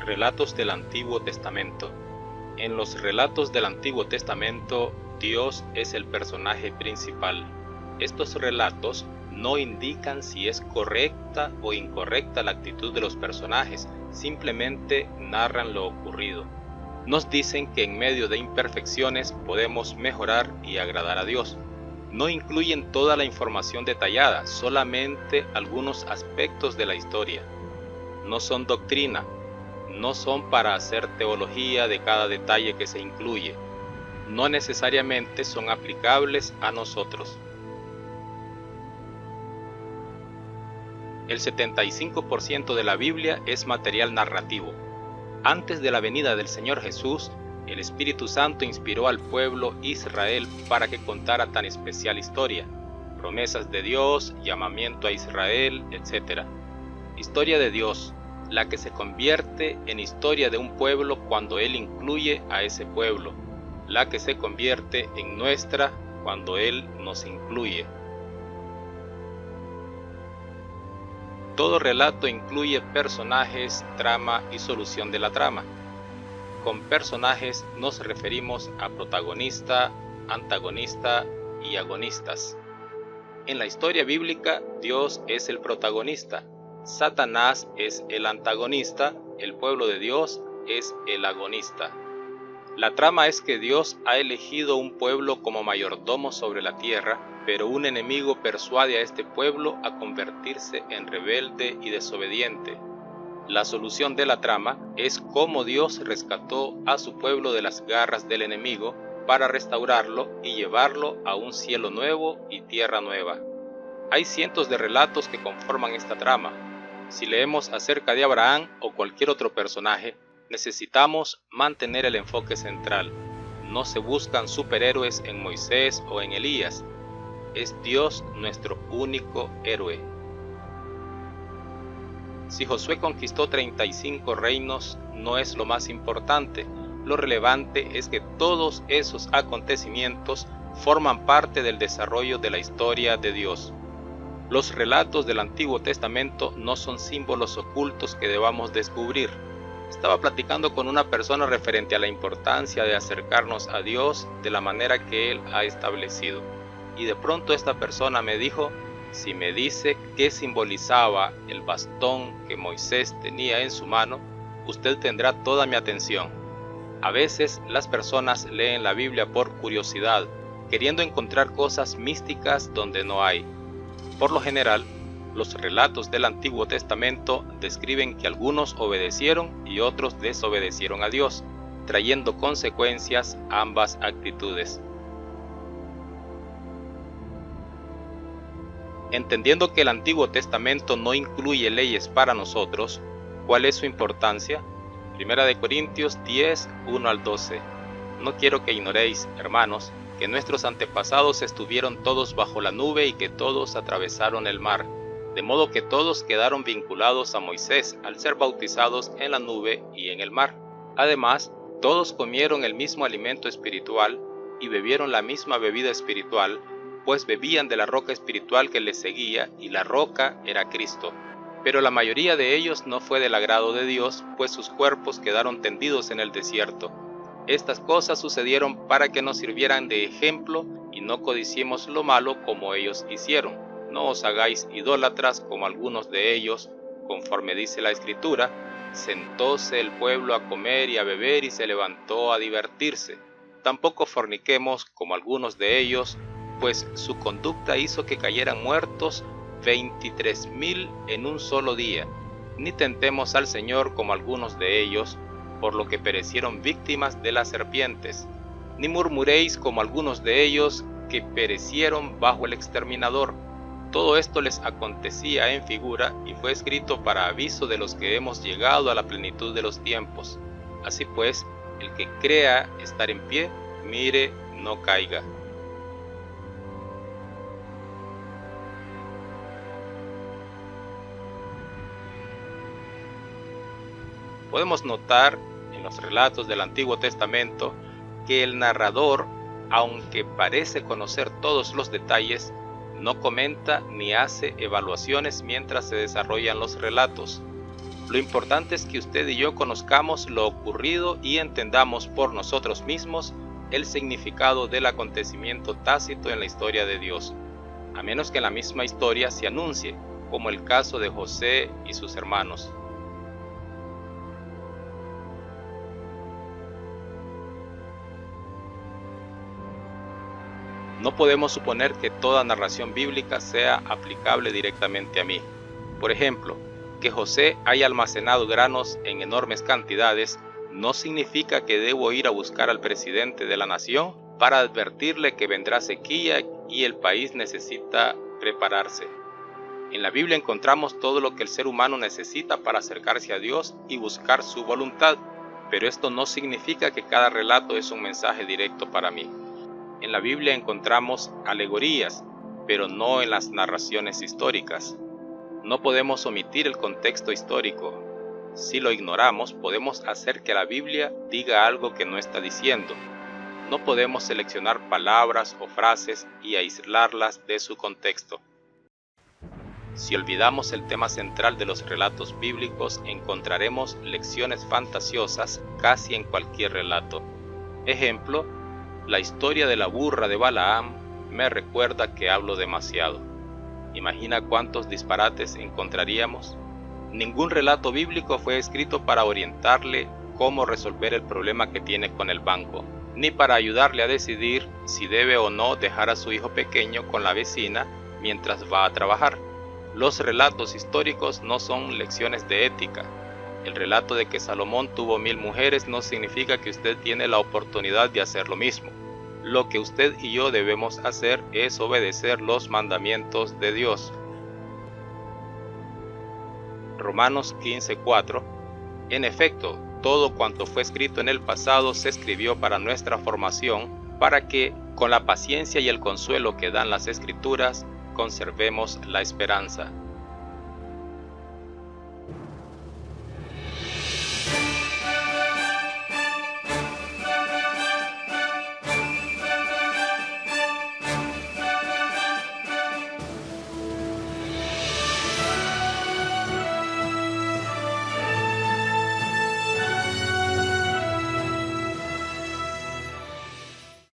Relatos del Antiguo Testamento. En los relatos del Antiguo Testamento, Dios es el personaje principal. Estos relatos no indican si es correcta o incorrecta la actitud de los personajes, simplemente narran lo ocurrido. Nos dicen que en medio de imperfecciones podemos mejorar y agradar a Dios. No incluyen toda la información detallada, solamente algunos aspectos de la historia. No son doctrina, no son para hacer teología de cada detalle que se incluye. No necesariamente son aplicables a nosotros. El 75% de la Biblia es material narrativo. Antes de la venida del Señor Jesús, el Espíritu Santo inspiró al pueblo Israel para que contara tan especial historia. Promesas de Dios, llamamiento a Israel, etc. Historia de Dios, la que se convierte en historia de un pueblo cuando Él incluye a ese pueblo, la que se convierte en nuestra cuando Él nos incluye. Todo relato incluye personajes, trama y solución de la trama. Con personajes nos referimos a protagonista, antagonista y agonistas. En la historia bíblica, Dios es el protagonista, Satanás es el antagonista, el pueblo de Dios es el agonista. La trama es que Dios ha elegido un pueblo como mayordomo sobre la tierra, pero un enemigo persuade a este pueblo a convertirse en rebelde y desobediente. La solución de la trama es cómo Dios rescató a su pueblo de las garras del enemigo para restaurarlo y llevarlo a un cielo nuevo y tierra nueva. Hay cientos de relatos que conforman esta trama. Si leemos acerca de Abraham o cualquier otro personaje, necesitamos mantener el enfoque central. No se buscan superhéroes en Moisés o en Elías. Es Dios nuestro único héroe. Si Josué conquistó 35 reinos, no es lo más importante. Lo relevante es que todos esos acontecimientos forman parte del desarrollo de la historia de Dios. Los relatos del Antiguo Testamento no son símbolos ocultos que debamos descubrir. Estaba platicando con una persona referente a la importancia de acercarnos a Dios de la manera que Él ha establecido. Y de pronto esta persona me dijo, si me dice qué simbolizaba el bastón que Moisés tenía en su mano, usted tendrá toda mi atención. A veces las personas leen la Biblia por curiosidad, queriendo encontrar cosas místicas donde no hay. Por lo general, los relatos del Antiguo Testamento describen que algunos obedecieron y otros desobedecieron a Dios, trayendo consecuencias a ambas actitudes. Entendiendo que el Antiguo Testamento no incluye leyes para nosotros, ¿cuál es su importancia? 1 Corintios 10, 1 al 12. No quiero que ignoréis, hermanos, que nuestros antepasados estuvieron todos bajo la nube y que todos atravesaron el mar, de modo que todos quedaron vinculados a Moisés al ser bautizados en la nube y en el mar. Además, todos comieron el mismo alimento espiritual y bebieron la misma bebida espiritual, pues bebían de la roca espiritual que les seguía y la roca era Cristo. Pero la mayoría de ellos no fue del agrado de Dios, pues sus cuerpos quedaron tendidos en el desierto. Estas cosas sucedieron para que nos sirvieran de ejemplo y no codiciemos lo malo como ellos hicieron. No os hagáis idólatras como algunos de ellos, conforme dice la Escritura, sentóse el pueblo a comer y a beber y se levantó a divertirse. Tampoco forniquemos como algunos de ellos, pues su conducta hizo que cayeran muertos 23,000 en un solo día. Ni tentemos al Señor como algunos de ellos, por lo que perecieron víctimas de las serpientes. Ni murmuréis como algunos de ellos, que perecieron bajo el exterminador. Todo esto les acontecía en figura y fue escrito para aviso de los que hemos llegado a la plenitud de los tiempos. Así pues, el que crea estar en pie, mire, no caiga. Podemos notar en los relatos del Antiguo Testamento que el narrador, aunque parece conocer todos los detalles, no comenta ni hace evaluaciones mientras se desarrollan los relatos. Lo importante es que usted y yo conozcamos lo ocurrido y entendamos por nosotros mismos el significado del acontecimiento tácito en la historia de Dios, a menos que en la misma historia se anuncie, como el caso de José y sus hermanos. No podemos suponer que toda narración bíblica sea aplicable directamente a mí. Por ejemplo, que José haya almacenado granos en enormes cantidades no significa que debo ir a buscar al presidente de la nación para advertirle que vendrá sequía y el país necesita prepararse. En la Biblia encontramos todo lo que el ser humano necesita para acercarse a Dios y buscar su voluntad, pero esto no significa que cada relato es un mensaje directo para mí. En la Biblia encontramos alegorías, pero no en las narraciones históricas. No podemos omitir el contexto histórico. Si lo ignoramos, podemos hacer que la Biblia diga algo que no está diciendo. No podemos seleccionar palabras o frases y aislarlas de su contexto. Si olvidamos el tema central de los relatos bíblicos, encontraremos lecciones fantasiosas casi en cualquier relato. Ejemplo, la historia de la burra de Balaam me recuerda que hablo demasiado. ¿Imagina cuántos disparates encontraríamos? Ningún relato bíblico fue escrito para orientarle cómo resolver el problema que tiene con el banco, ni para ayudarle a decidir si debe o no dejar a su hijo pequeño con la vecina mientras va a trabajar. Los relatos históricos no son lecciones de ética. El relato de que Salomón tuvo 1000 mujeres no significa que usted tiene la oportunidad de hacer lo mismo. Lo que usted y yo debemos hacer es obedecer los mandamientos de Dios. Romanos 15:4. En efecto, todo cuanto fue escrito en el pasado se escribió para nuestra formación, para que, con la paciencia y el consuelo que dan las Escrituras, conservemos la esperanza.